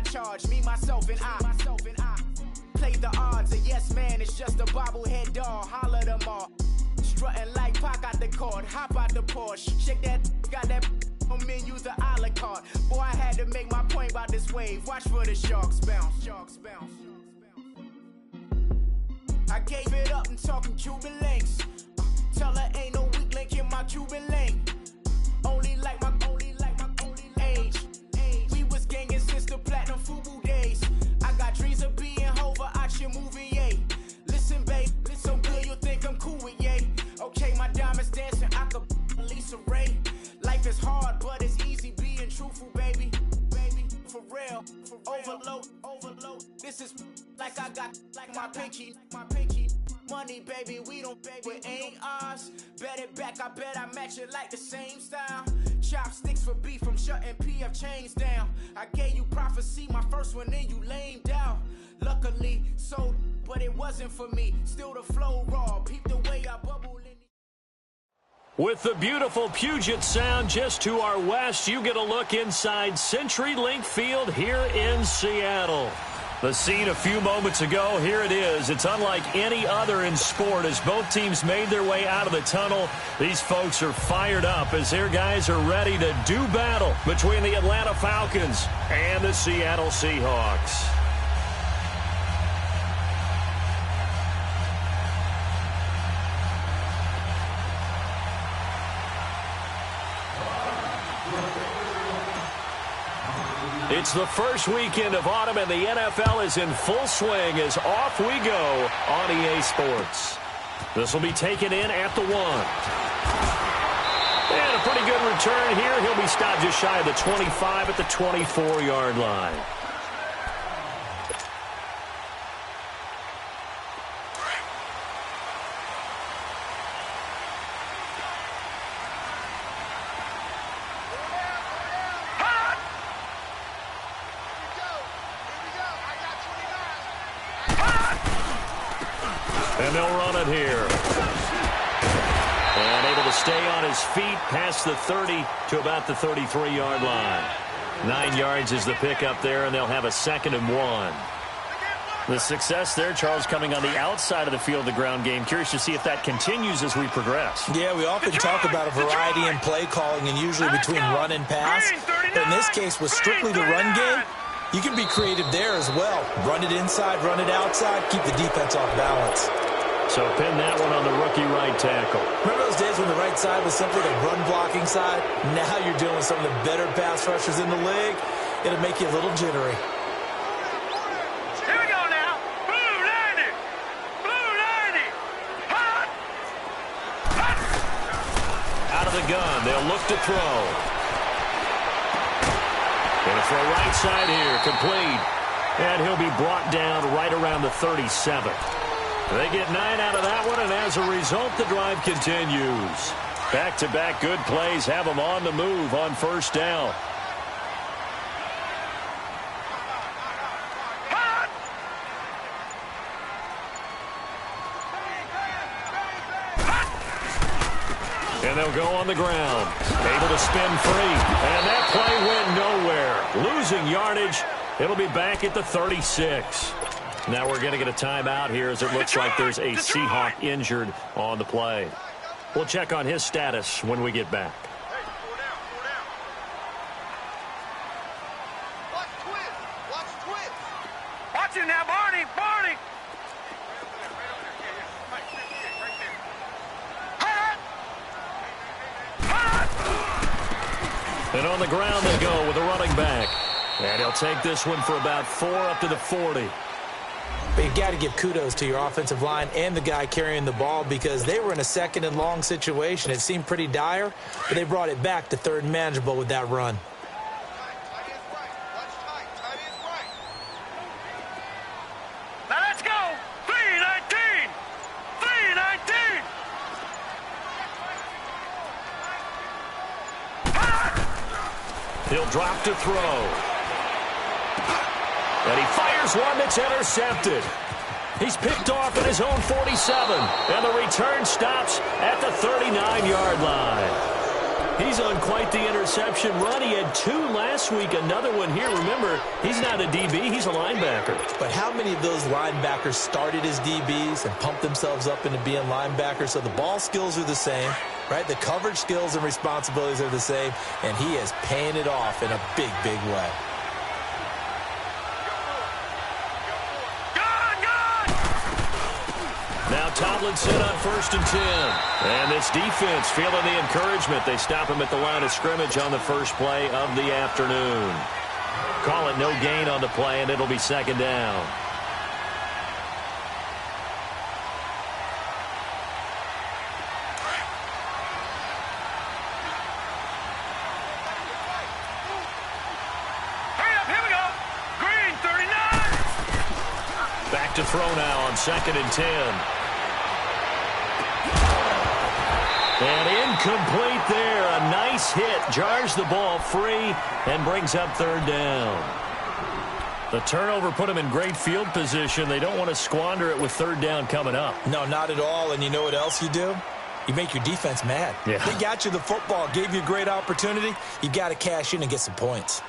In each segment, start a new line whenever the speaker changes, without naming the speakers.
charge, me, myself, and I. Play the odds, a yes man is just a bobblehead doll. Holler them all. Strutting like Pac out the court, hop out the Porsche. Shake that, got that on menus, the a la carte. Boy, I had to make my point about this wave. Watch for the sharks bounce. Sharks bounce. I gave it up and talking Cuban links. Tell her ain't no weak link in my Cuban link. Only like my age. We was gangin' since the platinum FUBU days. I got dreams of being Hova out your movie, yay. Listen, babe, listen good, you'll think I'm cool with yay. Okay, my diamonds dancing, I could Lisa Ray. Life is hard, but it's easy being truthful, baby. For real, overload. This is like I got like my pinky. Money, baby, we don't baby, it ain't ours. Bet it back, I bet I match it like the same style. Chopsticks for beef from shutting PF chains down. I gave you prophecy, my first one, then you lamed out. Luckily, sold, but it wasn't for me. Still the flow raw, peep the way I bubble in.
With the beautiful Puget Sound just to our west, you get a look inside CenturyLink Field here in Seattle. The scene a few moments ago, here it is. It's unlike any other in sport as both teams made their way out of the tunnel. These folks are fired up as their guys are ready to do battle between the Atlanta Falcons and the Seattle Seahawks. It's the first weekend of autumn, and the NFL is in full swing as off we go on EA Sports. This will be taken in at the 1. And a pretty good return here. He'll be stopped just shy of the 25 at the 24-yard line. And they'll run it here. And able to stay on his feet past the 30 to about the 33-yard line. 9 yards is the pickup there, and they'll have a 2nd and 1. The success there, Charles, coming on the outside of the field, the ground game. Curious to see if that continues as we progress.
Yeah, we often talk about a variety in play calling and usually between run and pass. But in this case, with strictly the run game, you can be creative there as well. Run it inside, run it outside, keep the defense off balance.
So pin that one on the rookie right tackle.
Remember those days when the right side was simply the run-blocking side? Now you're dealing with some of the better pass rushers in the league. It'll make you a little jittery.
Here we go now. Blue 90. Blue 90. Hot. Hot.
Out of the gun. They'll look to throw. Going to throw right side here. Complete. And he'll be brought down right around the 37. They get 9 out of that one, and as a result, the drive continues. Back-to-back good plays have them on the move on first down. And they'll go on the ground. Able to spin free. And that play went nowhere. Losing yardage. It'll be back at the 36. Now we're going to get a timeout here as it looks like there's a Seahawk injured on the play. We'll check on his status when we get back.
Watch it now, Barney.
And on the ground they go with a running back. And he'll take this one for about 4 up to the 40.
But you've got to give kudos to your offensive line and the guy carrying the ball because they were in a 2nd and long situation. It seemed pretty dire, but they brought it back to 3rd and manageable with that run.
Now let's go. 3-19. 3-19.
He'll drop to throw. And he fires one that's intercepted. He's picked off at his own 47. And the return stops at the 39-yard line. He's He's on quite the interception run. He had 2 last week, another one here. Remember, he's not a DB, he's a linebacker.
But how many of those linebackers started as DBs and pumped themselves up into being linebackers? So the ball skills are the same, right? The coverage skills and responsibilities are the same, and he is paying it off in a big, big way.
Now Tomlinson on 1st and 10. And this defense feeling the encouragement. They stop him at the line of scrimmage on the first play of the afternoon. Call it no gain on the play, and it'll be 2nd down.
Hurry up, here we go. Green, 39.
Back to throw now on 2nd and 10. And incomplete there. A nice hit. Jars the ball free and brings up 3rd down. The turnover put them in great field position. They don't want to squander it with 3rd down coming up.
No, not at all. And you know what else you do? You make your defense mad.
Yeah.
They got you the football, gave you a great opportunity. You got to cash in and get some points.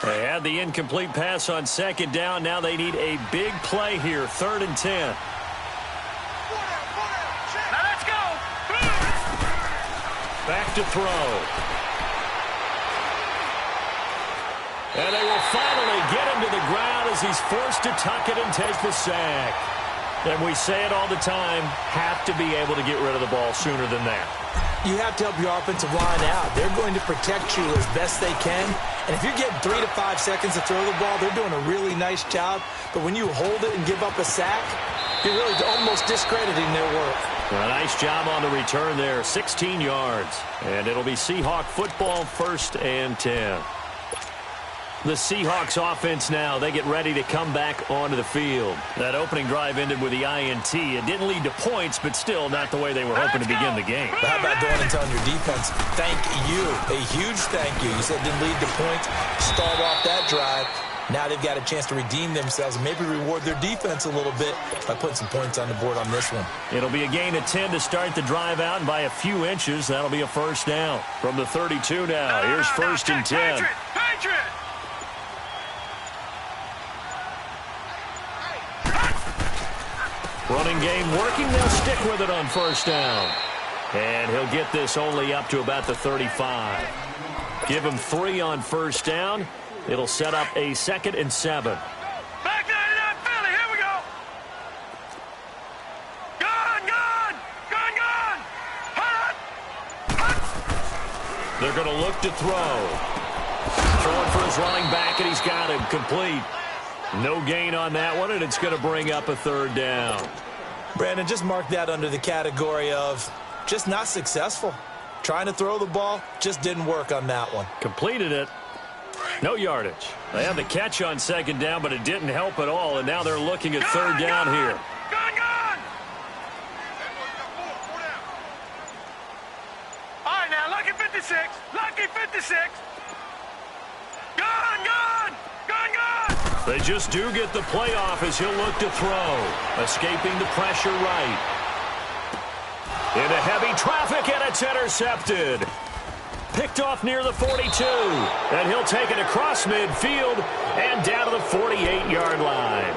They had the incomplete pass on 2nd down. Now they need a big play here. 3rd and 10. Back to throw. And they will finally get him to the ground as he's forced to tuck it and take the sack. And we say it all the time, have to be able to get rid of the ball sooner than that.
You have to help your offensive line out. They're going to protect you as best they can. And if you're getting 3 to 5 seconds to throw the ball, they're doing a really nice job. But when you hold it and give up a sack, you're really almost discrediting their work.
A nice job on the return there, 16 yards. And it'll be Seahawk football, 1st and 10. The Seahawks offense now, they get ready to come back onto the field. That opening drive ended with the INT. It didn't lead to points, but still not the way they were hoping to begin the game.
But how about going and telling your defense, thank you, a huge thank you. You said it didn't lead to points, start off that drive. Now they've got a chance to redeem themselves and maybe reward their defense a little bit by putting some points on the board on this one.
It'll be a gain of 10 to start the drive out, and by a few inches, that'll be a 1st down. From the 32 now, here's 1st and 10.
Patriot!
Running game working, they'll stick with it on 1st down. And he'll get this only up to about the 35. Give him 3 on 1st down. It'll set up a 2nd and 7.
Back 99 Philly, here we go. Gone! Hot!
They're going to look to throw. Throwing for his running back, and he's got him complete. No gain on that one, and it's going to bring up a 3rd down.
Brandon, just mark that under the category of just not successful. Trying to throw the ball, just didn't work on that one.
Completed it. No yardage. They had the catch on 2nd down, but it didn't help at all, and now they're looking at 3rd down here.
Gone! All right, now, lucky 56. Gone!
They just do get the playoff as he'll look to throw. Escaping the pressure right. Into heavy traffic, and it's intercepted. Picked off near the 42. And he'll take it across midfield and down to the 48-yard line.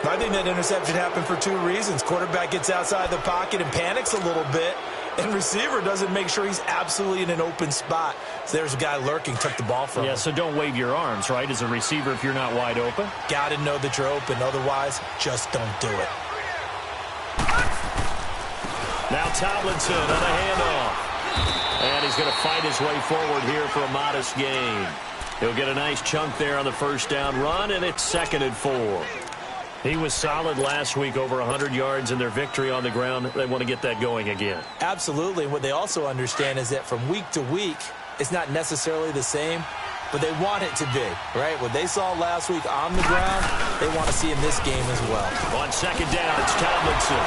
I think that interception happened for 2 reasons. Quarterback gets outside the pocket and panics a little bit. And receiver doesn't make sure he's absolutely in an open spot. So there's a guy lurking, took the ball from him.
Yeah, so don't wave your arms, right, as a receiver if you're not wide open.
Got to know that you're open. Otherwise, just don't do it.
Now Tomlinson on a handoff. And he's going to fight his way forward here for a modest gain. He'll get a nice chunk there on the 1st down run, and it's 2nd and 4. He was solid last week, over 100 yards in their victory on the ground. They want to get that going again.
Absolutely. What they also understand is that from week to week, it's not necessarily the same, but they want it to be, right? What they saw last week on the ground, they want to see in this game as well.
On 2nd down, it's Tomlinson.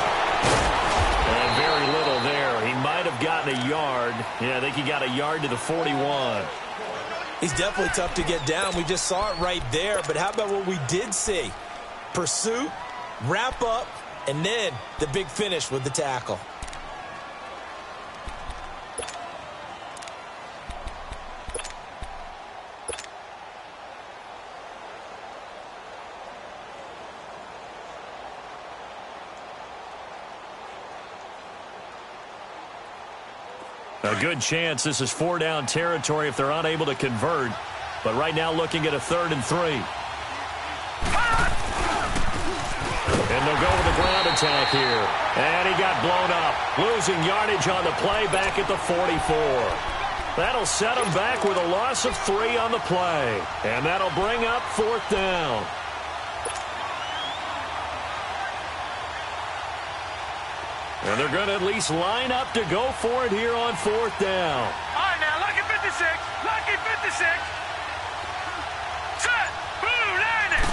And very little there. He might have gotten a yard. Yeah, I think he got a yard to the 41.
He's definitely tough to get down. We just saw it right there. But how about what we did see? Pursuit, wrap up, and then the big finish with the tackle.
A good chance this is 4-down territory if they're unable to convert. But right now looking at a 3rd and 3. And they'll go with the ground attack here. And he got blown up. Losing yardage on the play back at the 44. That'll set him back with a loss of 3 on the play. And that'll bring up 4th down. And they're going to at least line up to go for it here on 4th down.
All right, now, lucky 56. Lucky 56. Set. Blue landing.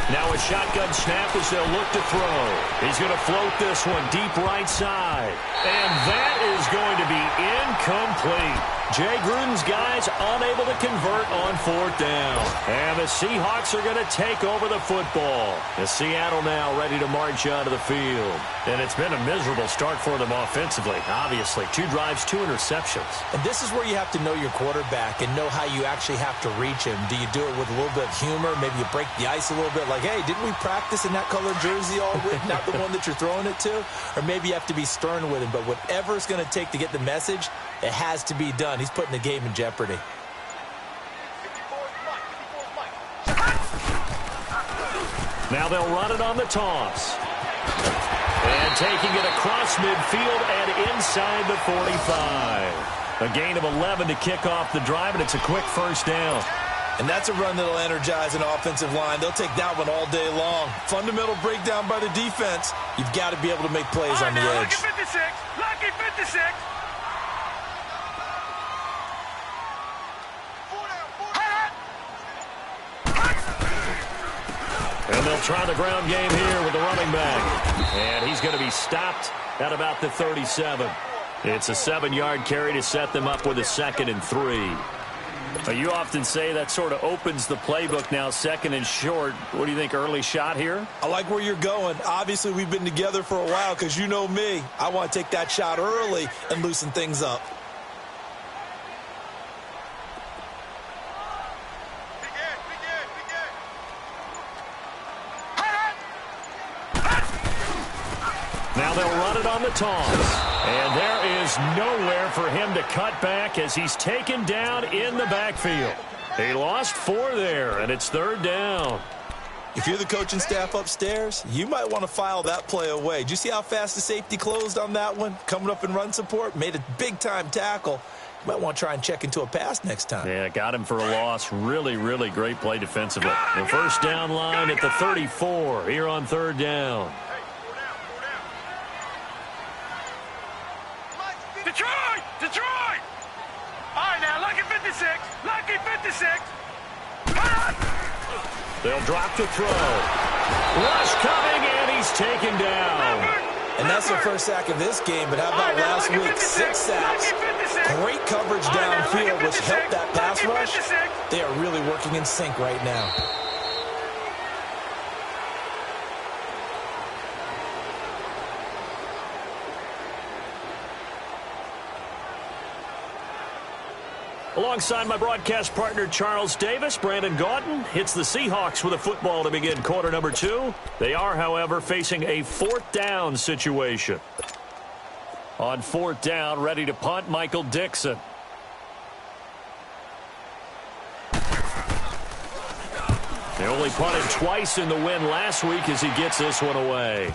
Now a shotgun snap as they'll look to throw. He's going to float this one deep right side. And that is going to be incomplete. Jay Gruden's guys unable to convert on 4th down. And the Seahawks are going to take over the football. The Seattle now ready to march onto the field. And it's been a miserable start for them offensively. Obviously, 2 drives, 2 interceptions.
And this is where you have to know your quarterback and know how you actually have to reach him. Do you do it with a little bit of humor? Maybe you break the ice a little bit like, hey, didn't we practice in that colored jersey all week? Not the one that you're throwing it to? Or maybe you have to be stern with him. But whatever it's going to take to get the message, it has to be done. He's putting the game in jeopardy.
Now they'll run it on the toss. And taking it across midfield and inside the 45. A gain of 11 to kick off the drive, and it's a quick 1st down.
And that's a run that'll energize an offensive line. They'll take that one all day long. Fundamental breakdown by the defense. You've got to be able to make plays on the edge.
Lucky 56. Lucky 56.
And they'll try the ground game here with the running back. And he's going to be stopped at about the 37. It's a 7-yard carry to set them up with a 2nd and 3. You often say that sort of opens the playbook now, 2nd and short. What do you think, early shot here?
I like where you're going. Obviously, we've been together for a while because you know me. I want to take that shot early and loosen things up.
Now they'll run it on the toss. And there is nowhere for him to cut back as he's taken down in the backfield. He lost 4 there, and it's 3rd down.
If you're the coaching staff upstairs, you might want to file that play away. Did you see how fast the safety closed on that one? Coming up in run support, made a big-time tackle. You might want to try and check into a pass next time.
Yeah, got him for a loss. Really, really great play defensively. The 1st down line at the 34 here on 3rd down.
Detroit! Detroit! All right, now, lucky 56. Lucky 56.
They'll drop to throw. Rush coming, and he's taken down.
And that's their first sack of this game, but how about last week? 6 sacks. Great coverage downfield, which helped that pass rush. They are really working in sync right now.
Alongside my broadcast partner, Charles Davis, Brandon Gaudin hits the Seahawks with a football to begin quarter number 2. They are, however, facing a 4th down situation. On 4th down, ready to punt, Michael Dixon. They only punted twice in the win last week as he gets this one away.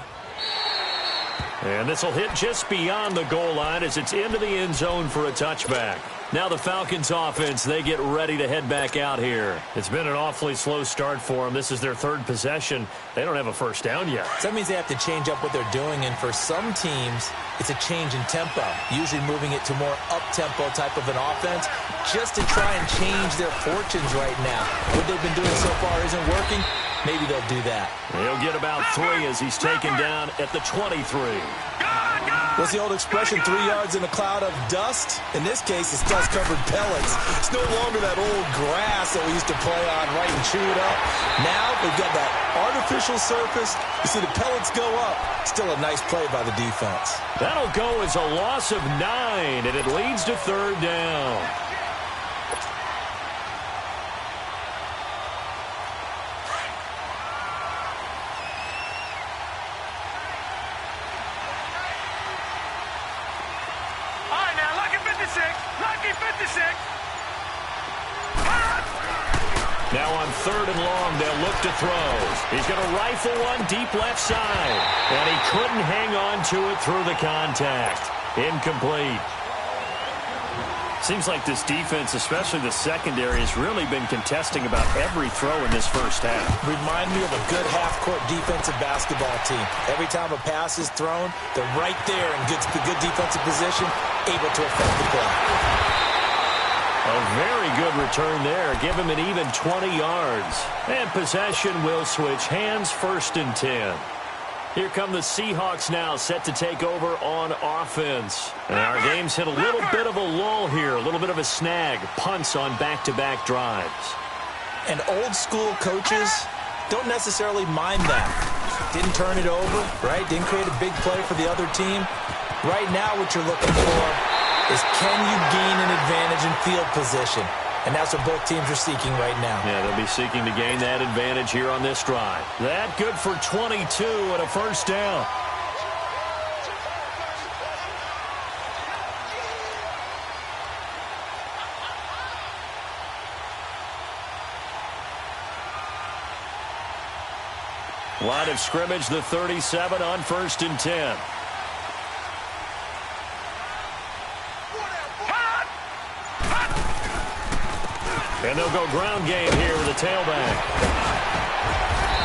And this will hit just beyond the goal line as it's into the end zone for a touchback. Now the Falcons offense, they get ready to head back out here. It's been an awfully slow start for them. This is their 3rd possession. They don't have a 1st down yet.
So that means they have to change up what they're doing, and for some teams, it's a change in tempo, usually moving it to more up-tempo type of an offense just to try and change their fortunes right now. What they've been doing so far isn't working. Maybe they'll do that.
He'll get about 3 as he's taken down at the 23.
What's the old expression, 3 yards in a cloud of dust? In this case, it's dust-covered pellets. It's no longer that old grass that we used to play on, right, and chew it up. Now we've got that artificial surface. You see the pellets go up. Still a nice play by the defense.
That'll go as a loss of 9, and it leads to 3rd down.
56. Lucky 56.
Now on 3rd and long, they'll look to throw. He's going to rifle one deep left side. And he couldn't hang on to it through the contact. Incomplete. Seems like this defense, especially the secondary, has really been contesting about every throw in this first half.
Remind me of a good half-court defensive basketball team. Every time a pass is thrown, they're right there in good defensive position, able to affect the play.
A very good return there. Give him an even 20 yards. And possession will switch hands, 1st and 10. Here come the Seahawks now, set to take over on offense. And our game's hit a little bit of a lull here, a little bit of a snag. Punts on back-to-back drives.
And old-school coaches don't necessarily mind that. Didn't turn it over, right? Didn't create a big play for the other team. Right now what you're looking for is can you gain an advantage in field position? And that's what both teams are seeking right now.
Yeah, they'll be seeking to gain that advantage here on this drive. That good for 22 and a 1st down. Line of scrimmage, the 37 on 1st and 10. And they'll go ground game here with the tailback.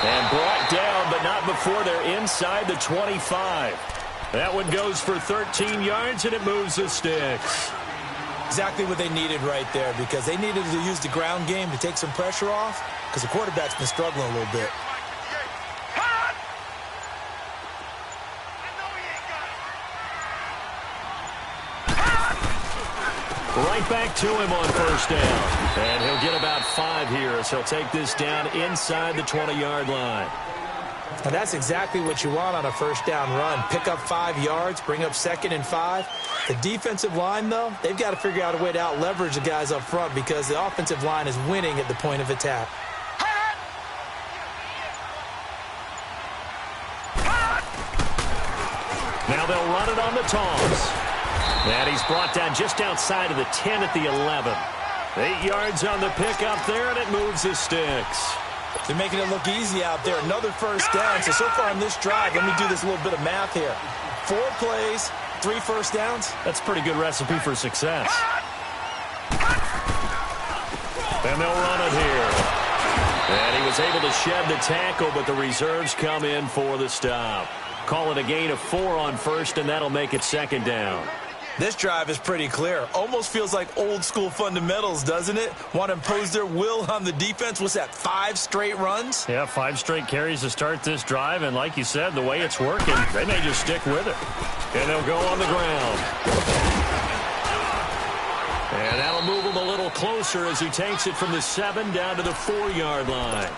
And brought down, but not before they're inside the 25. That one goes for 13 yards, and it moves the sticks.
Exactly what they needed right there, because they needed to use the ground game to take some pressure off, because the quarterback's been struggling a little bit.
Right back to him on 1st down. And he'll get about 5 here as he'll take this down inside the 20-yard line.
And that's exactly what you want on a 1st down run. Pick up 5 yards, bring up 2nd and 5. The defensive line, though, they've got to figure out a way to out-leverage the guys up front because the offensive line is winning at the point of attack.
Now they'll run it on the toss. And he's brought down just outside of the 10 at the 11. 8 yards on the pickup there, and it moves the sticks.
They're making it look easy out there. Another 1st down. So far on this drive, let me do this little bit of math here. 4 plays, 3 1st downs.
That's a pretty good recipe for success. And they'll run it here. And he was able to shed the tackle, but the reserves come in for the stop. Call it a gain of 4 on 1st, and that'll make it 2nd down.
This drive is pretty clear. Almost feels like old-school fundamentals, doesn't it? Want to impose their will on the defense. What's that, 5 straight runs?
Yeah, 5 straight carries to start this drive, and like you said, the way it's working, they may just stick with it. And they'll go on the ground. And that'll move him a little closer as he takes it from the 7 down to the 4-yard line.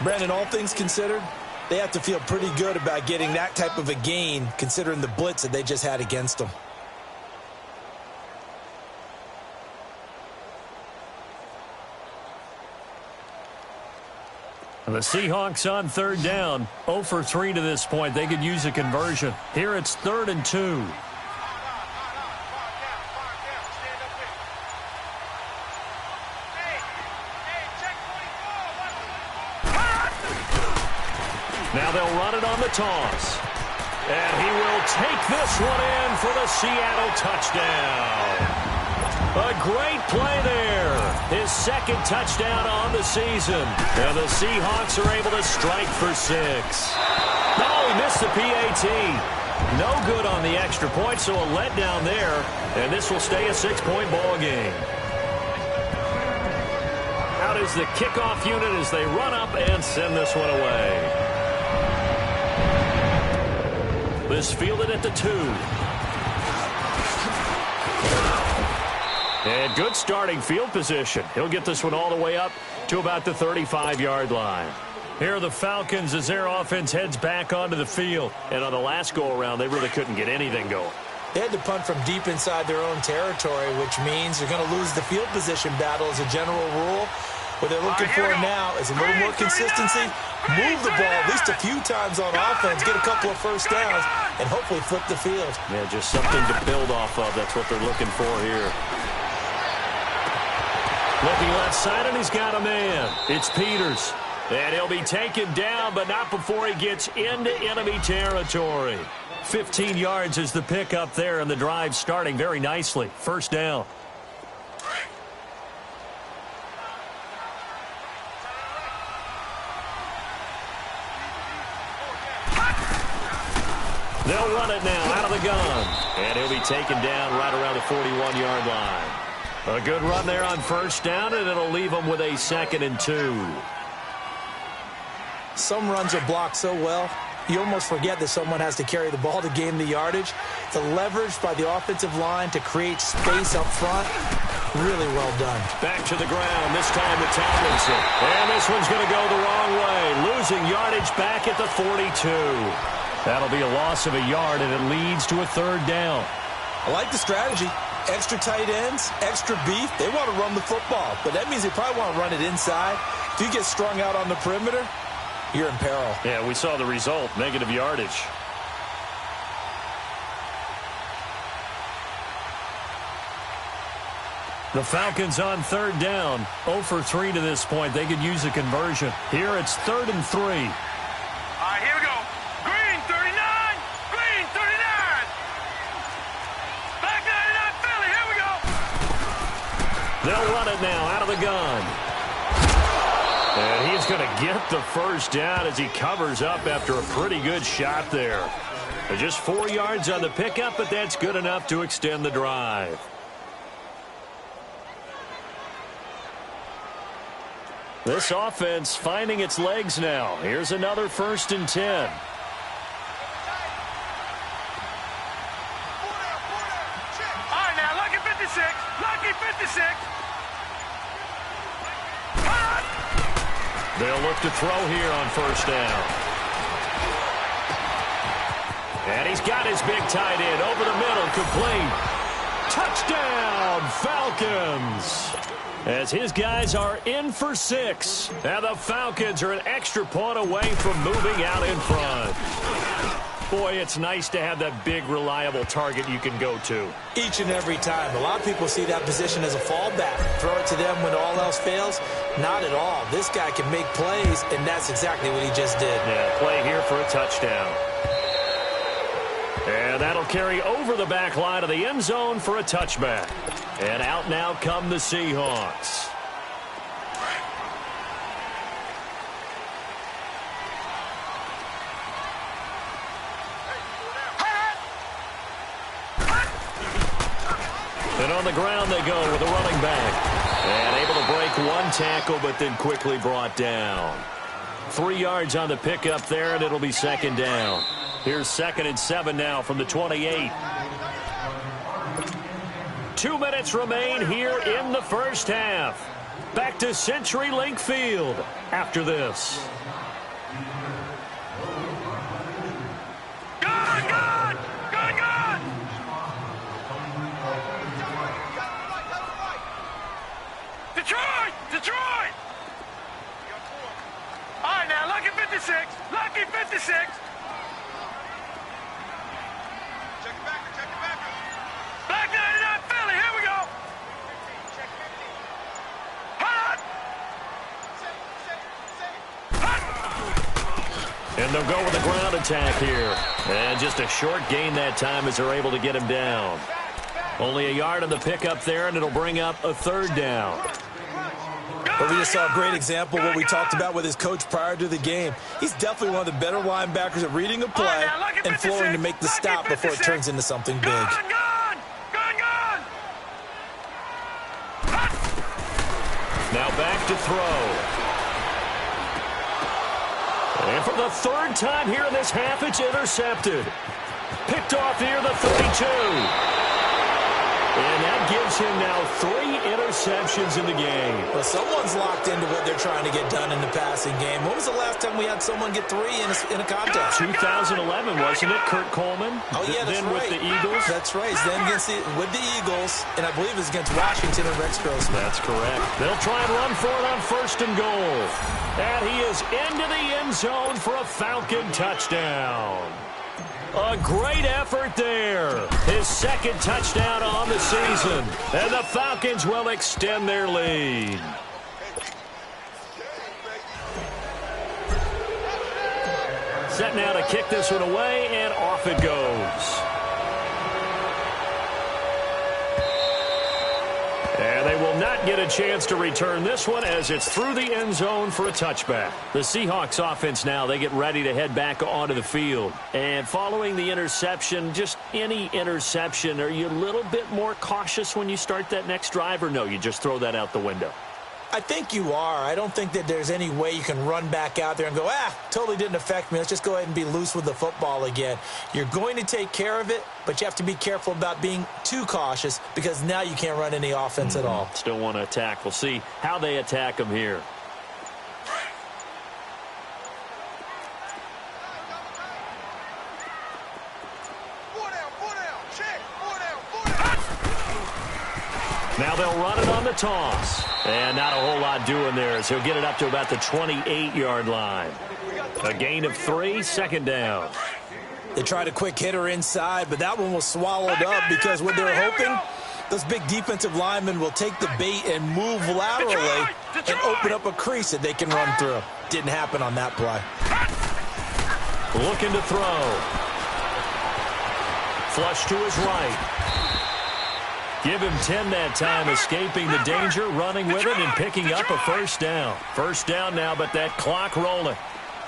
Brandon, all things considered, they have to feel pretty good about getting that type of a gain, considering the blitz that they just had against them.
The Seahawks on 3rd down, 0 for 3 to this point. They could use a conversion. Here it's 3rd and 2. Now they'll run it on the toss. And he will take this one in for the Seattle touchdown. A great play there. His 2nd touchdown on the season. And the Seahawks are able to strike for 6. No, he missed the PAT. No good on the extra point, so a letdown there. And this will stay a 6-point ball game. Out is the kickoff unit as they run up and send this one away. This fielded at the 2. And good starting field position. He'll get this one all the way up to about the 35-yard line. Here are the Falcons as their offense heads back onto the field. And on the last go-around, they really couldn't get anything going.
They had to punt from deep inside their own territory, which means you're going to lose the field position battle as a general rule. What they're looking for now is a little more consistency, move the ball at least a few times on offense, get a couple of first downs, and hopefully flip the field.
Yeah, just something to build off of. That's what they're looking for here. Looking left side, and he's got a man. It's Peters. And he'll be taken down, but not before he gets into enemy territory. 15 yards is the pickup there, and the drive starting very nicely. First down. They'll run it now out of the gun. And he'll be taken down right around the 41-yard line. A good run there on first down, and it'll leave them with a 2nd and 2.
Some runs are blocked so well, you almost forget that someone has to carry the ball to gain the yardage. The leverage by the offensive line to create space up front, really well done.
Back to the ground, this time to Tomlinson. And this one's going to go the wrong way, losing yardage back at the 42. That'll be a loss of a yard, and it leads to a 3rd down.
I like the strategy. Extra tight ends, extra beef. They want to run the football, but that means they probably want to run it inside. If you get strung out on the perimeter, you're in peril.
Yeah, we saw the result, negative yardage. The Falcons on 3rd down. 0 for 3 to this point. They could use a conversion. Here it's 3rd and 3.
All right, here we go. Green, 39. Green, 39. Back 99, Philly. Here we go.
They'll run it now out of the gun. And he's going to get the first down as he covers up after a pretty good shot there. Just 4 yards on the pickup, but that's good enough to extend the drive. This offense finding its legs now. Here's another 1st and 10.
All right, now, lucky 56. Lucky 56.
They'll look to throw here on first down. And he's got his big tight end over the middle, complete. Touchdown, Falcons! As his guys are in for 6. And the Falcons are an extra point away from moving out in front. Boy, it's nice to have that big, reliable target you can go to.
Each and every time. A lot of people see that position as a fallback. Throw it to them when all else fails. Not at all. This guy can make plays, and that's exactly what he just did.
Yeah, play here for a touchdown. And that'll carry over the back line of the end zone for a touchback. And out now come the Seahawks. And on the ground they go with a running back. And able to break one tackle, but then quickly brought down. 3 yards on the pickup there, and it'll be 2nd down. Here's 2nd and 7 now from the 28. 2 minutes remain here in the first half. Back to CenturyLink Field after this.
Good, good. Good, good. Detroit, Detroit. All right, now, lucky 56. Lucky 56. Back 99, Philly, here we go. Hot.
And they'll go with a ground attack here. And just a short gain that time as they're able to get him down. Only a yard on the pickup there, and it'll bring up a 3rd down.
But we just saw a great example of what we talked about with his coach prior to the game. He's definitely one of the better linebackers at reading a play and flowing to make the stop before it turns into something big.
Now back to throw. And for the 3rd time here in this half, it's intercepted. Picked off here, the 32. And that gives gives him now 3 interceptions in the game.
Well, someone's locked into what they're trying to get done in the passing game. When was the last time we had someone get 3 in a contest?
2011, wasn't it, Kurt Coleman?
Oh, yeah, that's
then
right.
with the Eagles.
That's right. Then with the Eagles, and I believe it's against Washington and Rex Grossman.
That's correct. They'll try and run for it on 1st and goal. And he is into the end zone for a Falcon touchdown. A great effort there. His 2nd touchdown on the season. And the Falcons will extend their lead. Set now to kick this one away, and off it goes. And they will not get a chance to return this one as it's through the end zone for a touchback. The Seahawks offense now, they get ready to head back onto the field. And following the interception, just any interception, are you a little bit more cautious when you start that next drive, or no, you just throw that out the window?
I think you are. I don't think that there's any way you can run back out there and go, totally didn't affect me. Let's just go ahead and be loose with the football again. You're going to take care of it, but you have to be careful about being too cautious because now you can't run any offense at all.
Still want to attack. We'll see how they attack them here. Now they'll run it on the toss. And not a whole lot doing there as he'll get it up to about the 28-yard line. A gain of 3, 2nd down.
They tried a quick hitter inside, but that one was swallowed up because what they're hoping, those big defensive linemen will take the bait and move laterally and open up a crease that they can run through. Didn't happen on that play.
Looking to throw. Flush to his right. Give him 10 that time, escaping the danger, running with it, and picking up a 1st down. 1st down now, but that clock rolling.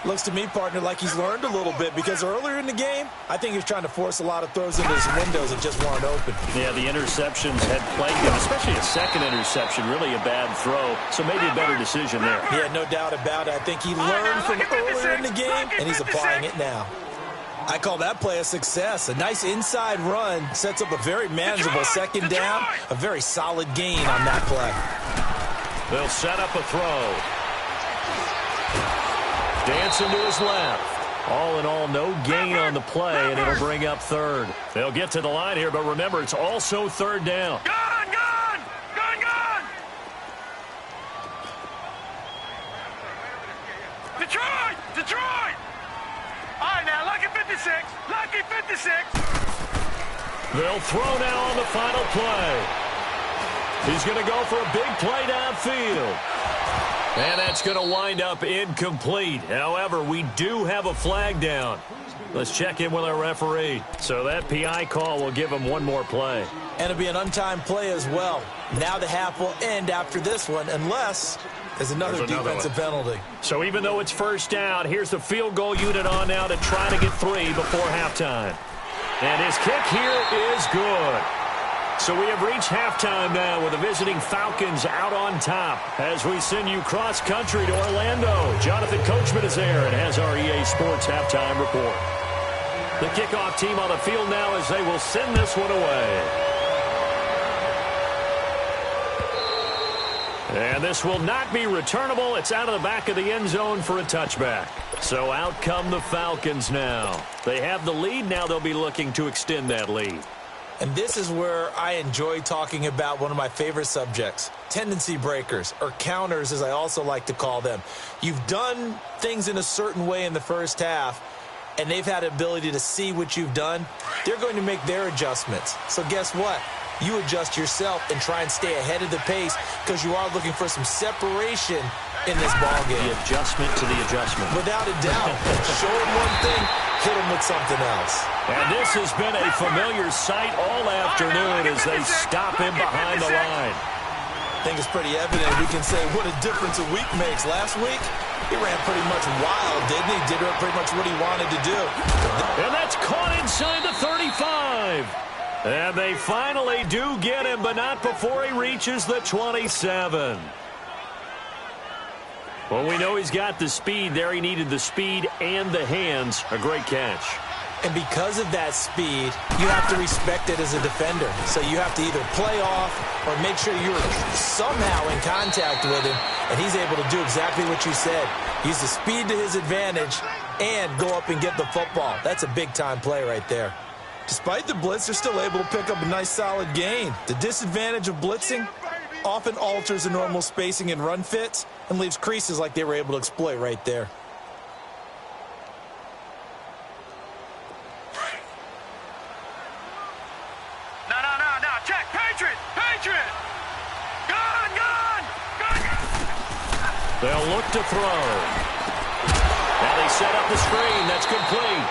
Looks to me, partner, like he's learned a little bit because earlier in the game, I think he was trying to force a lot of throws into his windows that just weren't open.
Yeah, the interceptions had plagued him, especially a 2nd interception, really a bad throw. So maybe a better decision there.
Yeah, no doubt about it. I think he learned from earlier in the game, and he's applying it now. I call that play a success. A nice inside run sets up a very manageable 2nd down. A very solid gain on that play.
They'll set up a throw. Dancing to his left. All in all, no gain on the play, and it'll bring up 3rd. They'll get to the line here, but remember, it's also 3rd down.
Gone! Detroit! All right, now, lucky 56.
They'll throw now on the final play. He's going to go for a big play downfield. And that's going to wind up incomplete. However, we do have a flag down. Let's check in with our referee. So that PI call will give him one more play.
And it'll be an untimed play as well. Now the half will end after this one unless there's another defensive penalty.
So even though it's 1st down, here's the field goal unit on now to try to get 3 before halftime. And his kick here is good. So we have reached halftime now with the visiting Falcons out on top as we send you cross-country to Orlando. Jonathan Coachman is there and has our EA Sports halftime report. The kickoff team on the field now as they will send this one away. And this will not be returnable. It's out of the back of the end zone for a touchback. So out come the Falcons now. They have the lead. Now they'll be looking to extend that lead.
And this is where I enjoy talking about one of my favorite subjects, tendency breakers, or counters as I also like to call them. You've done things in a certain way in the first half, and they've had the ability to see what you've done. They're going to make their adjustments. So guess what? You adjust yourself and try and stay ahead of the pace because you are looking for some separation in this ballgame.
The adjustment to the adjustment.
Without a doubt. Show him one thing, hit him with something else.
And this has been a familiar sight all afternoon as they stop him behind the line.
I think it's pretty evident. We can say what a difference a week makes. Last week, he ran pretty much wild, didn't he? Did pretty much what he wanted to do.
And that's caught inside the 35. And they finally do get him, but not before he reaches the 27. Well, we know he's got the speed there. He needed the speed and the hands. A great catch.
And because of that speed, you have to respect it as a defender. So you have to either play off or make sure you're somehow in contact with him, and he's able to do exactly what you said. Use the speed to his advantage and go up and get the football. That's a big-time play right there. Despite the blitz, they're still able to pick up a nice, solid gain. The disadvantage of blitzing often alters the normal spacing and run fits and leaves creases like they were able to exploit right there.
No. Check. Patriot. Gun.
They'll look to throw. Now they set up the screen. That's complete.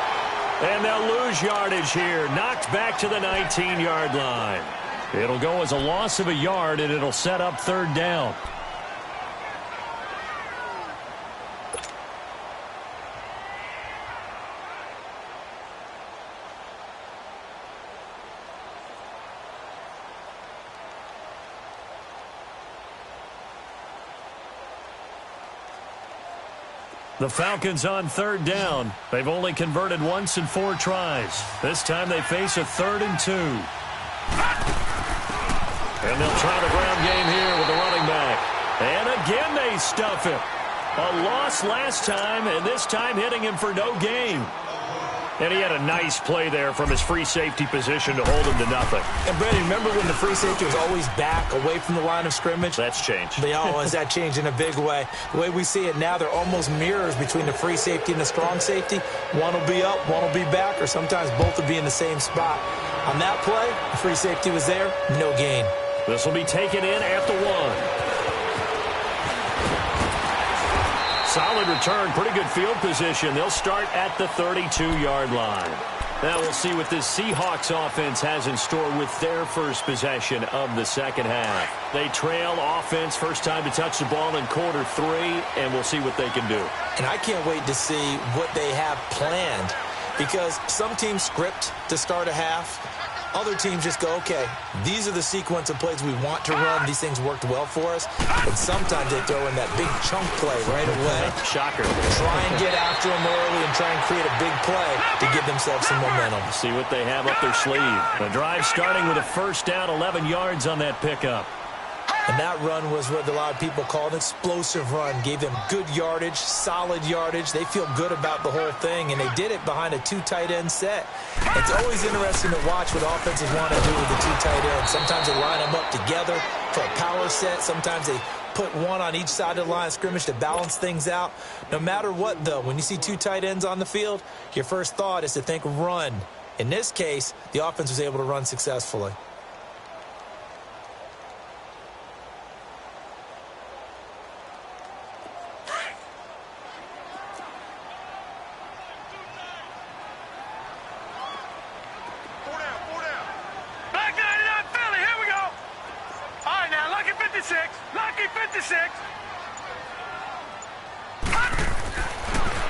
And they'll lose yardage here. Knocked back to the 19-yard line. It'll go as a loss of a yard, and it'll set up third down. The Falcons on third down. They've only converted once in 4 tries. This time they face a 3rd and 2. And they'll try the ground game here with the running back. And again they stuff him. A loss last time, and this time hitting him for no gain. And he had a nice play there from his free safety position to hold him to nothing.
And, Brandon, remember when the free safety was always back away from the line of scrimmage?
That's changed.
Has that changed in a big way? The way we see it now, they're almost mirrors between the free safety and the strong safety. One will be up, one will be back, or sometimes both will be in the same spot. On that play, the free safety was there, no gain.
This will be taken in at the 1. Solid return, pretty good field position. They'll start at the 32-yard line. Now we'll see what this Seahawks offense has in store with their first possession of the second half. They trail offense, first time to touch the ball in quarter 3, and we'll see what they can do.
And I can't wait to see what they have planned, because some teams script to start a half. Other teams just go, okay, these are the sequence of plays we want to run. These things worked well for us. And sometimes they throw in that big chunk play right away.
Shocker.
Try and get after them early and try and create a big play to give themselves some momentum.
See what they have up their sleeve. The drive starting with a first down, 11 yards on that pickup.
And that run was what a lot of people call an explosive run. Gave them good yardage, solid yardage. They feel good about the whole thing, and they did it behind a 2 tight end set. It's always interesting to watch what offenses want to do with the 2 tight ends. Sometimes they line them up together for a power set. Sometimes they put one on each side of the line of scrimmage to balance things out. No matter what, though, when you see 2 tight ends on the field, your first thought is to think run. In this case, the offense was able to run successfully.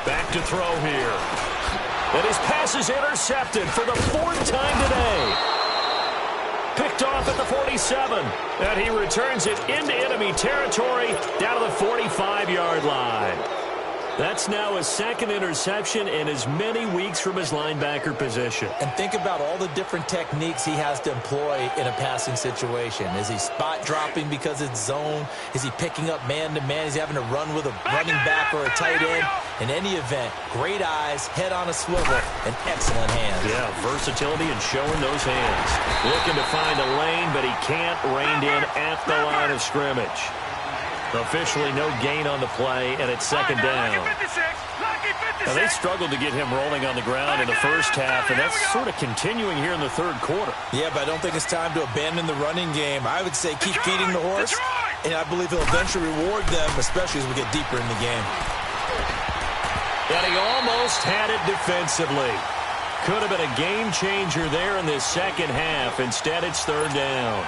Back to throw here. And his pass is intercepted for the 4th time today. Picked off at the 47. And he returns it into enemy territory down to the 45-yard line. That's now his 2nd interception in as many weeks from his linebacker position.
And think about all the different techniques he has to employ in a passing situation. Is he spot dropping because it's zone? Is he picking up man-to-man? Is he having to run with a running back or a tight end? In any event, great eyes, head on a swivel, and excellent hands.
Yeah, versatility and showing those hands. Looking to find a lane, but he can't rein in at the line of scrimmage. Officially no gain on the play, and it's 2nd down. Now, they struggled to get him rolling on the ground in the first half, and that's sort of continuing here in the 3rd quarter.
Yeah, but I don't think it's time to abandon the running game. I would say keep feeding the horse, and I believe he'll eventually reward them, especially as we get deeper in the game.
And he almost had it defensively. Could have been a game changer there in this second half. Instead, it's 3rd down.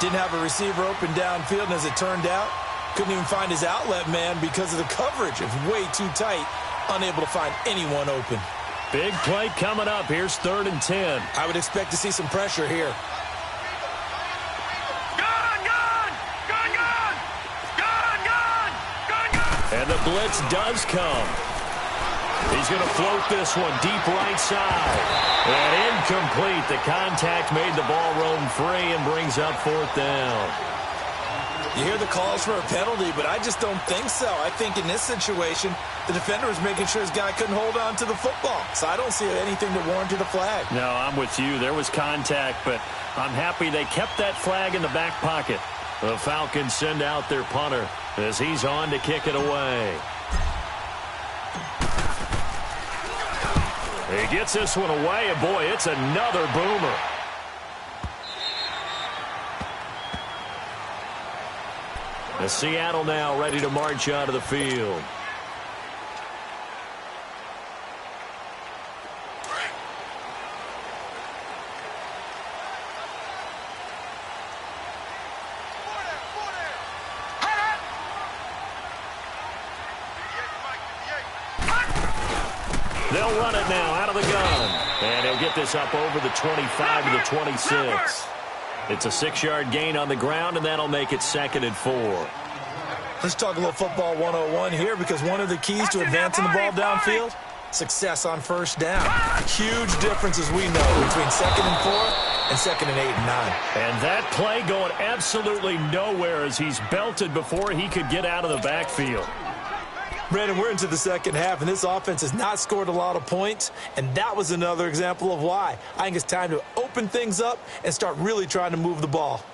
Didn't have a receiver open downfield, and as it turned out, couldn't even find his outlet man because of the coverage. It was way too tight, unable to find anyone open.
Big play coming up. Here's 3rd and 10.
I would expect to see some pressure here.
And the blitz does come. He's going to float this one deep right side. And incomplete. The contact made the ball roam free and brings up 4th down.
You hear the calls for a penalty, but I just don't think so. I think in this situation, the defender was making sure his guy couldn't hold on to the football. So I don't see anything that warranted a flag.
No, I'm with you. There was contact, but I'm happy they kept that flag in the back pocket. The Falcons send out their punter as he's on to kick it away. He gets this one away, and boy, it's another boomer. The Seattle now ready to march out of the field. They'll run it now out of the gun. And he'll get this up over the 25 to the 26. It's a 6-yard gain on the ground, and that'll make it 2nd and 4.
Let's talk a little football 101 here, because one of the keys to advancing the ball downfield, success on first down. Huge difference, as we know, between 2nd and 4 and 2nd and 8 and 9.
And that play going absolutely nowhere as he's belted before he could get out of the backfield.
Brandon, we're into the second half, and this offense has not scored a lot of points, and that was another example of why. I think it's time to open things up and start really trying to move the ball.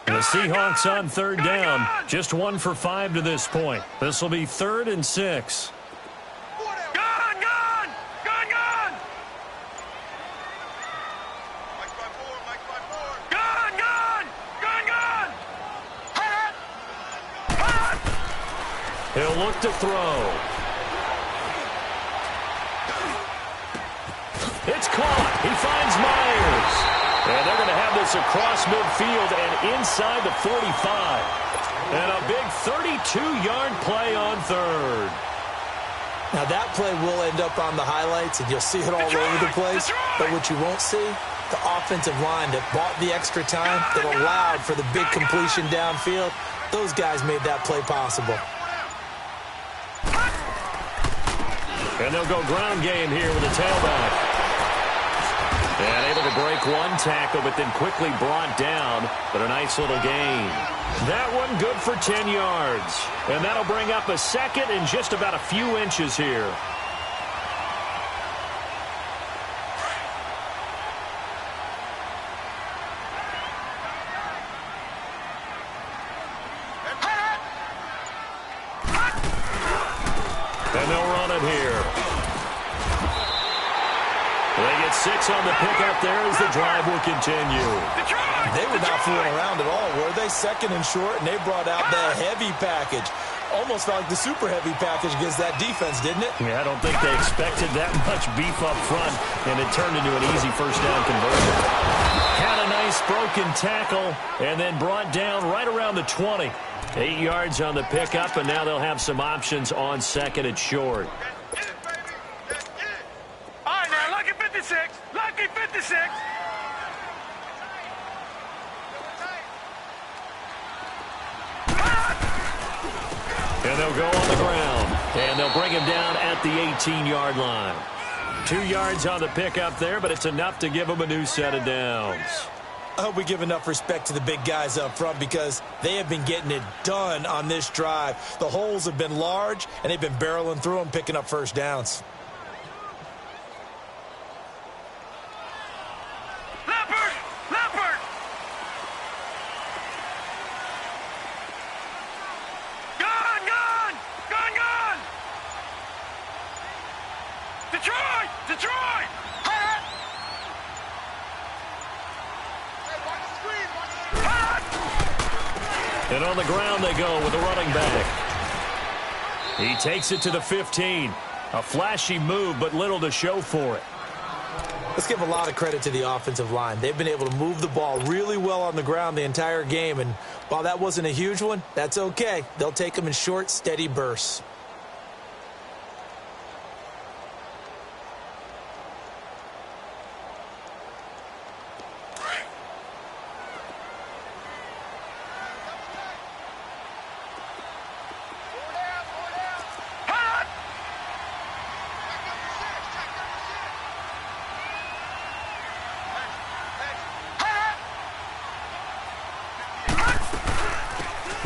The Seahawks on 3rd down, just 1 for 5 to this point. This will be 3rd and 6. He'll look to throw. It's caught. He finds Myers. And they're going to have this across midfield and inside the 45. And a big 32-yard play on 3rd.
Now that play will end up on the highlights, and you'll see it all over the place. But what you won't see, the offensive line that bought the extra time, that allowed for the big completion downfield, those guys made that play possible.
And they'll go ground game here with a tailback. And able to break one tackle, but then quickly brought down. But a nice little gain. That one good for 10 yards. And that'll bring up a 2nd and just about a few inches here. And they'll run it here. They get 6 on the pickup there as the drive will continue.
They were not fooling around at all, were they? 2nd and short, and they brought out the heavy package. Almost felt like the super heavy package against that defense, didn't it?
Yeah, I don't think they expected that much beef up front, and it turned into an easy first down conversion. Had a nice broken tackle, and then brought down right around the 20. 8 yards on the pickup, and now they'll have some options on 2nd and short.
All right, now, lucky 56. Lucky 56.
And they'll go on the ground, and they'll bring him down at the 18-yard line. 2 yards on the pickup there, but it's enough to give him a new set of downs.
I hope we give enough respect to the big guys up front, because they have been getting it done on this drive. The holes have been large, and they've been barreling through them, picking up first downs.
Leopard! Leopard! Gun! Gun! Gun! Gun! Detroit! Detroit!
And on the ground they go with the running back. He takes it to the 15. A flashy move, but little to show for it.
Let's give a lot of credit to the offensive line. They've been able to move the ball really well on the ground the entire game, and while that wasn't a huge one, that's okay. They'll take them in short, steady bursts.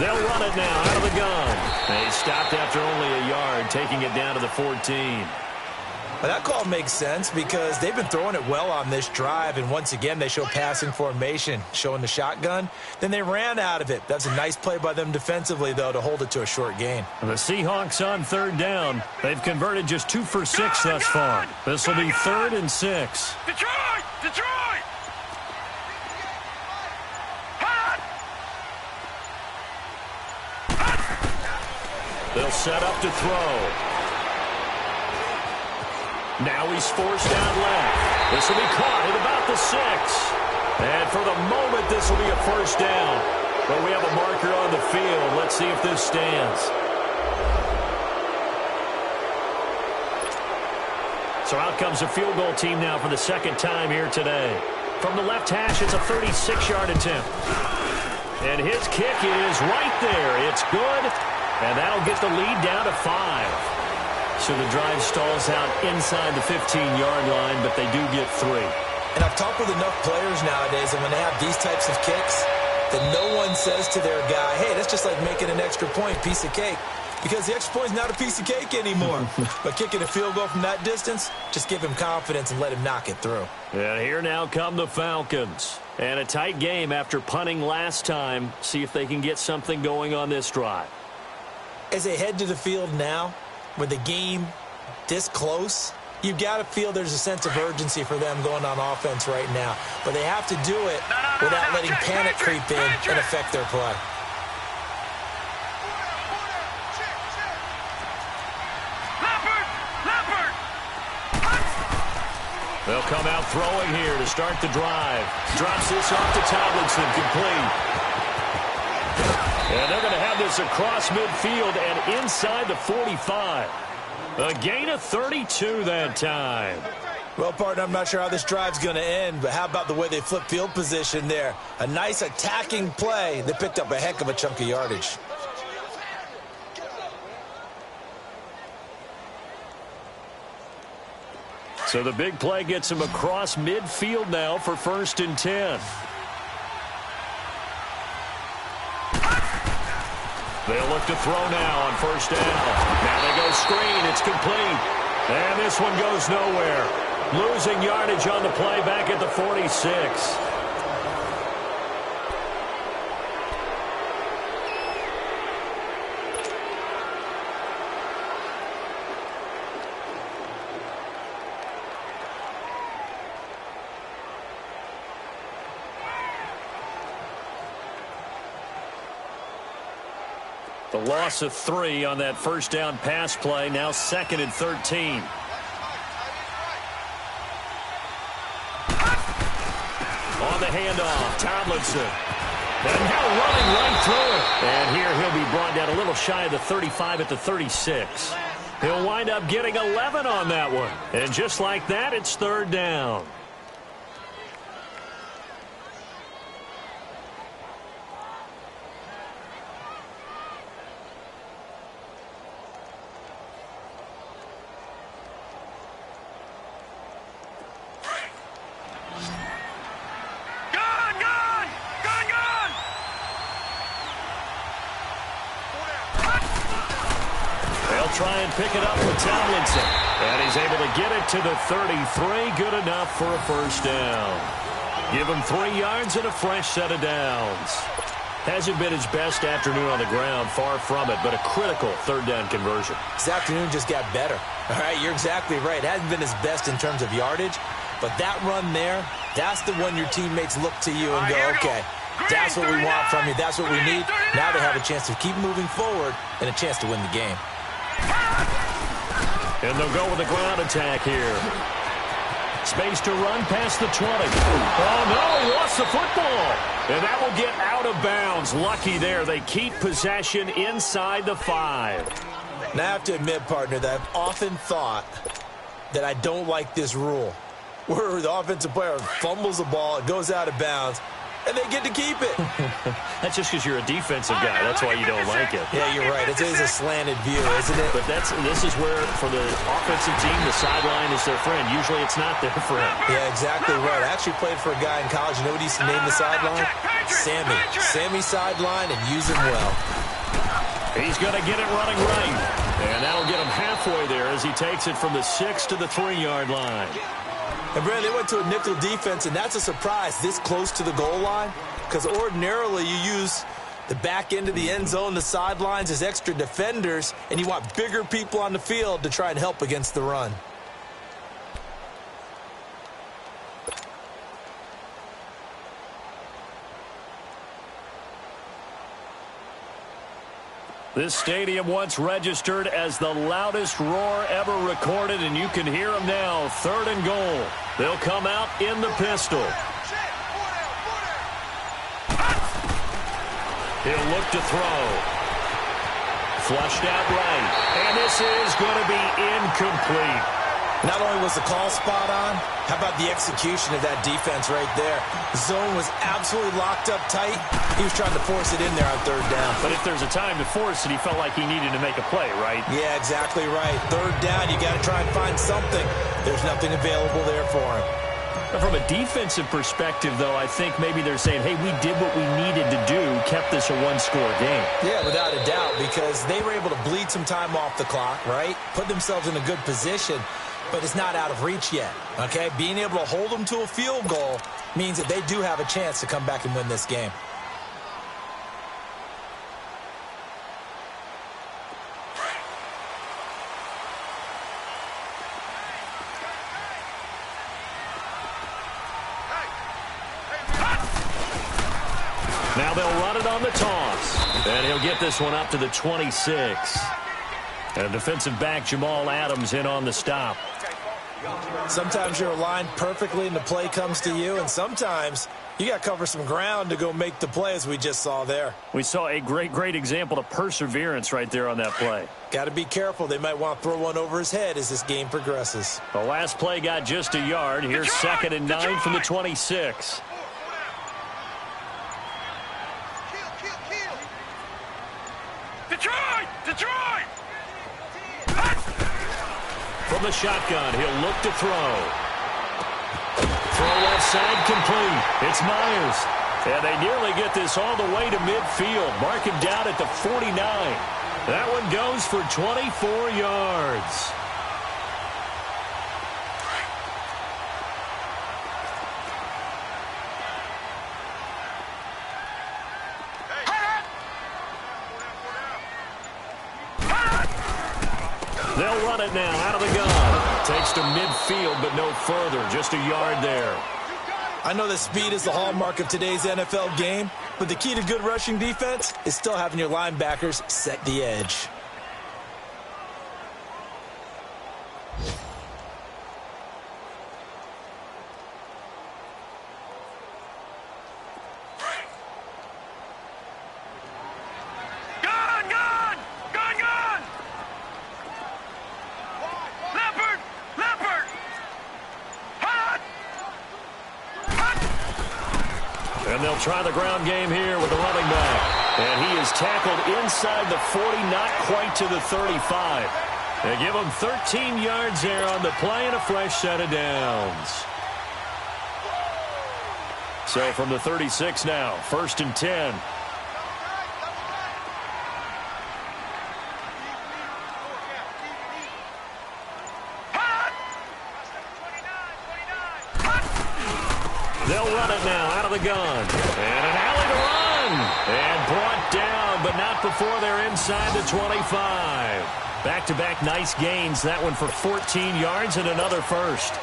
They'll run it now out of the gun. They stopped after only a yard, taking it down to the 14.
Well, that call makes sense because they've been throwing it well on this drive, and once again they show passing formation, showing the shotgun. Then they ran out of it. That's a nice play by them defensively, though, to hold it to a short gain.
The Seahawks on third down. They've converted just 2 for 6 thus far. This will be 3rd and 6.
Detroit! Detroit!
They'll set up to throw. Now he's forced down left. This will be caught at about the 6. And for the moment, this will be a first down. But we have a marker on the field. Let's see if this stands. So out comes a field goal team now for the second time here today. From the left hash, it's a 36-yard attempt. And his kick is right there. It's good. And that'll get the lead down to 5. So the drive stalls out inside the 15-yard line, but they do get 3.
And I've talked with enough players nowadays, and when they have these types of kicks, that no one says to their guy, hey, that's just like making an extra point, piece of cake. Because the extra point is not a piece of cake anymore. But kicking a field goal from that distance, just give him confidence and let him knock it through.
And here now come the Falcons. And a tight game after punting last time. See if they can get something going on this drive.
As they head to the field now, with the game this close, you've got to feel there's a sense of urgency for them going on offense right now. But they have to do it without letting panic creep in and affect their play.
They'll come out throwing here to start the drive. Drops this off to Tomlinson, complete. And they're going to have this across midfield and inside the 45. A gain of 32 that time.
Well, partner, I'm not sure how this drive's going to end, but how about the way they flip field position there? A nice attacking play. They picked up a heck of a chunk of yardage.
So the big play gets him across midfield now for 1st and 10. They'll look to throw now on 1st down. Now they go screen. It's complete. And this one goes nowhere. Losing yardage on the play back at the 46. The loss of 3 on that 1st down pass play. Now 2nd and 13. On the handoff, Tomlinson. And now running right through it. And here he'll be brought down a little shy of the 35 at the 36. He'll wind up getting 11 on that one. And just like that, it's 3rd down. Try and pick it up with Tomlinson. And he's able to get it to the 33. Good enough for a 1st down. Give him 3 yards and a fresh set of downs. Hasn't been his best afternoon on the ground, far from it, but a critical 3rd down conversion.
His afternoon just got better. All right, you're exactly right. Hasn't been his best in terms of yardage, but that run there, that's the one your teammates look to you and go, okay, that's what we want from you. That's what we need. Now they have a chance to keep moving forward and a chance to win the game.
And they'll go with a ground attack here. Space to run past the 20. Oh, no, he lost the football. And that will get out of bounds. Lucky there. They keep possession inside the 5.
Now, I have to admit, partner, that I've often thought that I don't like this rule, where the offensive player fumbles the ball, it goes out of bounds, and they get to keep it.
That's just because you're a defensive guy. That's why you don't like it.
Yeah, you're right. It is a slanted view, isn't it?
But this is where, for the offensive team, the sideline is their friend. Usually it's not their friend.
Yeah, exactly right. I actually played for a guy in college. You know what he used to name the sideline? Sammy. Sammy sideline, and use him well.
He's going to get it running right. And that'll get him halfway there as he takes it from the 6 to the 3-yard line.
And, Brad, they went to a nickel defense, and that's a surprise this close to the goal line, because ordinarily you use the back end of the end zone, the sidelines as extra defenders, and you want bigger people on the field to try and help against the run.
This stadium once registered as the loudest roar ever recorded, and you can hear them now. 3rd and goal. They'll come out in the pistol. He'll look to throw. Flushed out right. And this is going to be incomplete.
Not only was the call spot on, how about the execution of that defense right there? The zone was absolutely locked up tight. He was trying to force it in there on 3rd down.
But if there's a time to force it, he felt like he needed to make a play, right?
Yeah, exactly right. 3rd down, you got to try and find something. There's nothing available there for him.
From a defensive perspective, though, I think maybe they're saying, hey, we did what we needed to do, kept this a one-score game.
Yeah, without a doubt, because they were able to bleed some time off the clock, right? Put themselves in a good position, but it's not out of reach yet, okay? Being able to hold them to a field goal means that they do have a chance to come back and win this game.
Now they'll run it on the toss. And he'll get this one up to the 26. And defensive back Jamal Adams in on the stop.
Sometimes you're aligned perfectly and the play comes to you, and sometimes you got to cover some ground to go make the play, as we just saw there.
We saw a great example of perseverance right there on that play.
Got to be careful. They might want to throw one over his head as this game progresses.
The last play got just a yard. Here's 2nd and 9 from the 26.
Detroit!
From the shotgun, he'll look to throw. Throw left side complete. It's Myers. And they nearly get this all the way to midfield. Mark him down at the 49. That one goes for 24 yards. They'll run it now out of the gun. Takes to midfield, but no further. Just a yard there.
I know that speed is the hallmark of today's NFL game, but the key to good rushing defense is still having your linebackers set the edge.
And they'll try the ground game here with the running back. And he is tackled inside the 40, not quite to the 35. They give him 13 yards there on the play and a fresh set of downs. So from the 36 now, 1st and 10. They'll run it now out of the gun. And an alley to run. And brought down, but not before they're inside the 25. Back-to-back nice gains. That one for 14 yards and another first.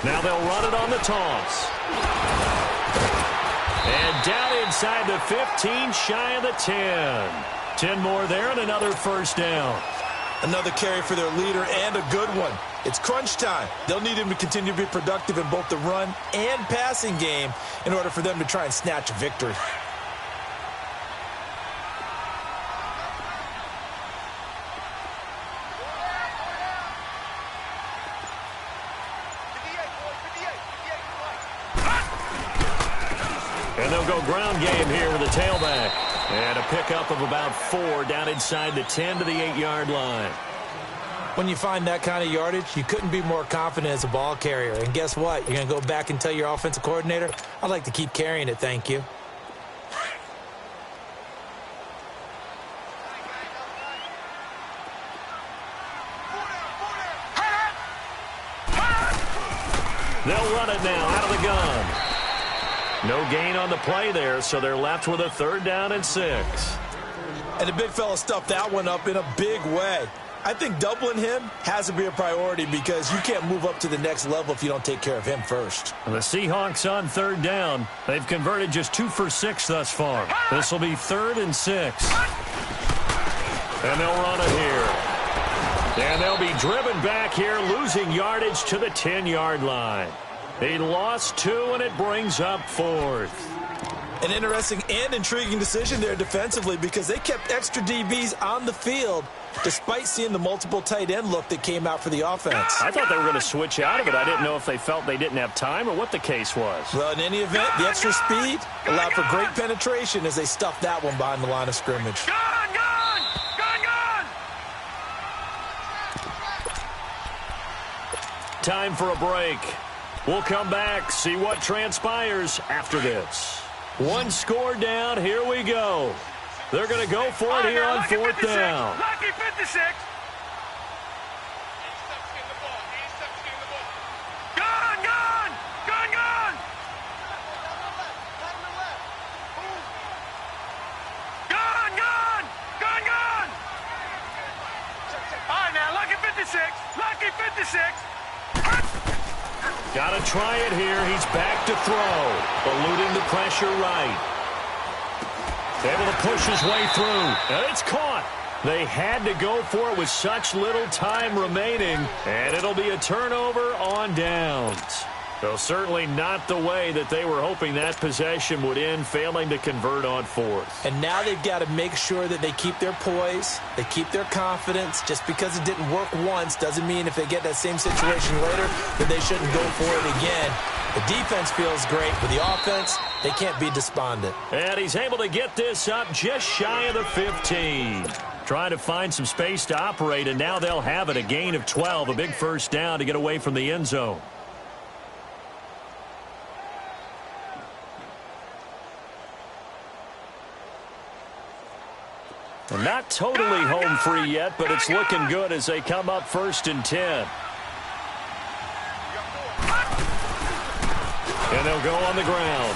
Now they'll run it on the toss. And down inside the 15, shy of the 10. 10 more there and another first down.
Another carry for their leader and a good one. It's crunch time. They'll need him to continue to be productive in both the run and passing game in order for them to try and snatch a victory.
And they'll go ground game here with a tailback. And a pickup of about 4 down inside the 10 to the 8-yard line.
When you find that kind of yardage, you couldn't be more confident as a ball carrier. And guess what? You're going to go back and tell your offensive coordinator, I'd like to keep carrying it, thank you.
They'll run it now out of the gun. No gain on the play there, so they're left with a 3rd down and 6.
And the big fella stuffed that one up in a big way. I think doubling him has to be a priority because you can't move up to the next level if you don't take care of him first.
And the Seahawks on 3rd down. They've converted just 2 for 6 thus far. This will be 3rd and 6. And they'll run it here. And they'll be driven back here, losing yardage to the 10-yard line. They lost 2, and it brings up 4th.
An interesting and intriguing decision there defensively because they kept extra DBs on the field despite seeing the multiple tight end look that came out for the offense.
I thought they were going to switch out of it. I didn't know if they felt they didn't have time or what the case was.
Well, in any event, the extra speed allowed for great penetration as they stuffed that one behind the line of scrimmage.
Time for a break. We'll come back, see what transpires after this. 1 score down, here we go. They're going to go for it here on 4th down.
Lucky 56. Gone, gone, gone, gone. Gone, gone, gone, gone. All right, now, lucky 56. Lucky 56.
Got to try it here. He's back to throw. Eluding the pressure right. Able to push his way through. And it's caught. They had to go for it with such little time remaining. And it'll be a turnover on downs. So certainly not the way that they were hoping that possession would end, failing to convert on 4th.
And now they've got to make sure that they keep their poise, they keep their confidence. Just because it didn't work once doesn't mean if they get that same situation later that they shouldn't go for it again. The defense feels great. With the offense, they can't be despondent.
And he's able to get this up just shy of the 15. Trying to find some space to operate, and now they'll have it. A gain of 12, a big 1st down to get away from the end zone. And not totally home free yet, but it's looking good as they come up 1st and 10. And they'll go on the ground.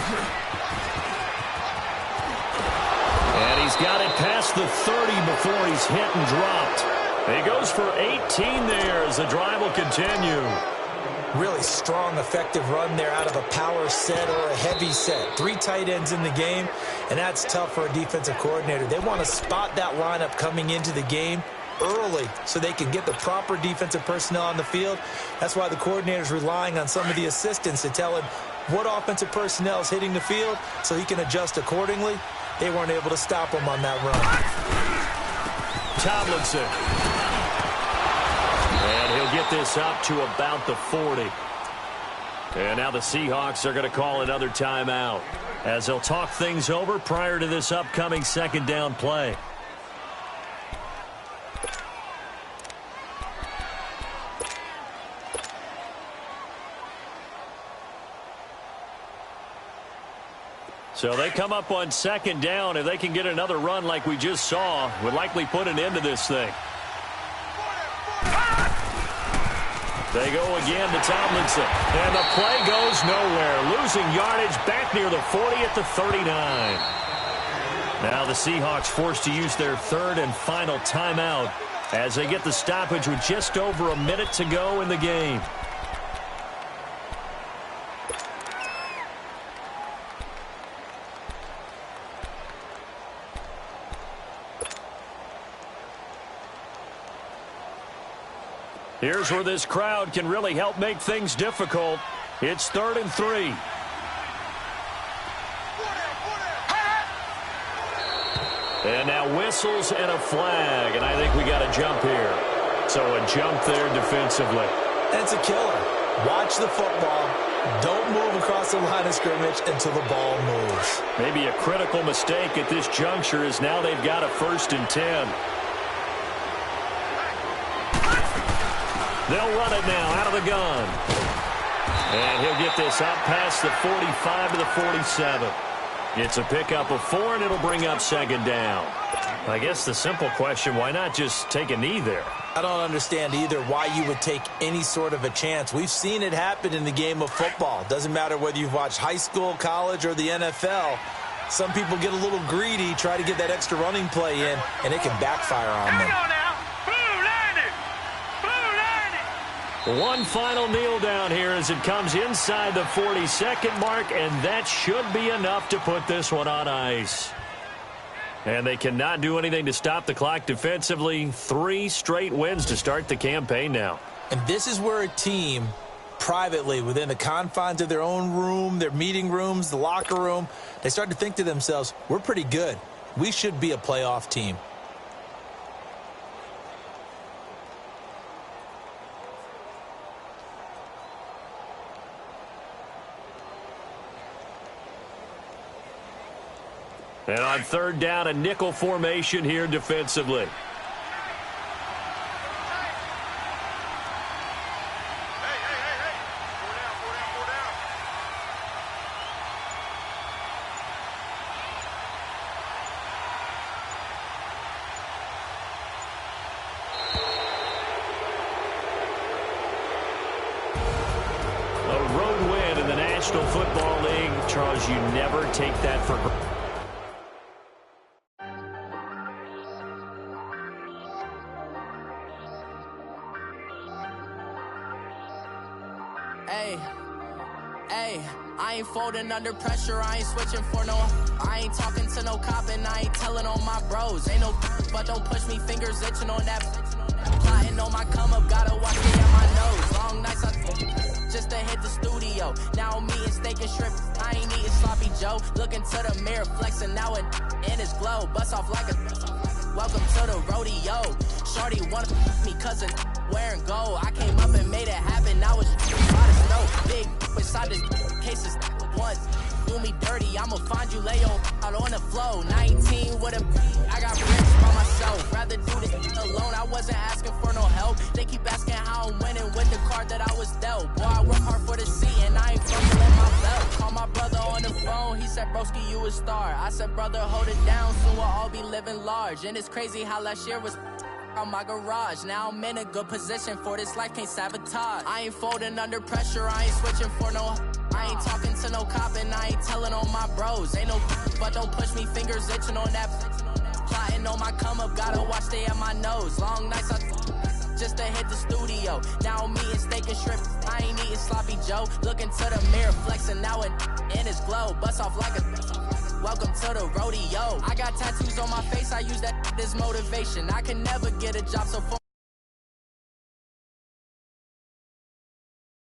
And he's got it past the 30 before he's hit and dropped. He goes for 18 there as the drive will continue.
Really strong, effective run there out of a power set or a heavy set. 3 tight ends in the game, and that's tough for a defensive coordinator. They want to spot that lineup coming into the game early so they can get the proper defensive personnel on the field. That's why the coordinator is relying on some of the assistants to tell him what offensive personnel is hitting the field so he can adjust accordingly. They weren't able to stop him on that run.
Tomlinson. And he'll get this up to about the 40. And now the Seahawks are going to call another timeout as they'll talk things over prior to this upcoming 2nd down play. So they come up on 2nd down. If they can get another run like we just saw, would likely put an end to this thing. They go again to Tomlinson. And the play goes nowhere. Losing yardage back near the 40 at the 39. Now the Seahawks forced to use their 3rd and final timeout as they get the stoppage with just over a minute to go in the game. Here's where this crowd can really help make things difficult. It's 3rd and 3. And now whistles and a flag, and I think we got a jump here. So a jump there defensively.
That's a killer. Watch the football. Don't move across the line of scrimmage until the ball moves.
Maybe a critical mistake at this juncture is now they've got a 1st and 10. They'll run it now out of the gun. And he'll get this up past the 45 to the 47. It's a pickup of 4, and it'll bring up 2nd down. I guess the simple question, why not just take a knee there?
I don't understand either why you would take any sort of a chance. We've seen it happen in the game of football. Doesn't matter whether you've watched high school, college, or the NFL. Some people get a little greedy, try to get that extra running play in, and it can backfire on them.
One final kneel down here as it comes inside the 42nd mark, and that should be enough to put this one on ice. And they cannot do anything to stop the clock defensively. 3 straight wins to start the campaign now.
And this is where a team, privately, within the confines of their own room, their meeting rooms, the locker room, they start to think to themselves, we're pretty good. We should be a playoff team.
And on 3rd down, a nickel formation here defensively. A road win in the National Football League. Charles, you never take that for granted.
I ain't folding under pressure, I ain't switching for no. I ain't talking to no cop and I ain't telling on my bros. Ain't no but don't push me, fingers itching on that. Plotting on my come up, gotta watch me at my nose. Long nights just to hit the studio. Now I'm eating steak and shrimp, I ain't eating sloppy Joe. Looking to the mirror, flexing now it in his glow. Bust off like a welcome to the rodeo. Shorty wanna me cause of wearing gold. I came up and made it happen, now it's by the snow. Big inside this cases once. Do me dirty, I'ma find you lay out on the flow. 19 with a I got bricks by myself. Rather do this alone, I wasn't asking for no help. They keep asking how I'm winning with the card that I was dealt. Boy, I work hard for the seat and I ain't fumbling my belt. Call my brother on the phone, he said, broski, you a star. I said, brother, hold it down, soon we'll all be living large. And it's crazy how last year was on my garage. Now I'm in a good position for this life, can't sabotage. I ain't folding under pressure, I ain't switching for no. I ain't talking to no cop and I ain't telling on my bros. Ain't no but don't push me, fingers itching on that. Plotting on my come up, gotta watch stay at my nose. Long nights just to hit the studio. Now I'm eating steak and shrimp, I ain't eating sloppy Joe. Looking to the mirror, flexing now it in his glow. Bust off like a welcome to the rodeo. I got tattoos on my face, I use that as motivation. I can never get a job so far.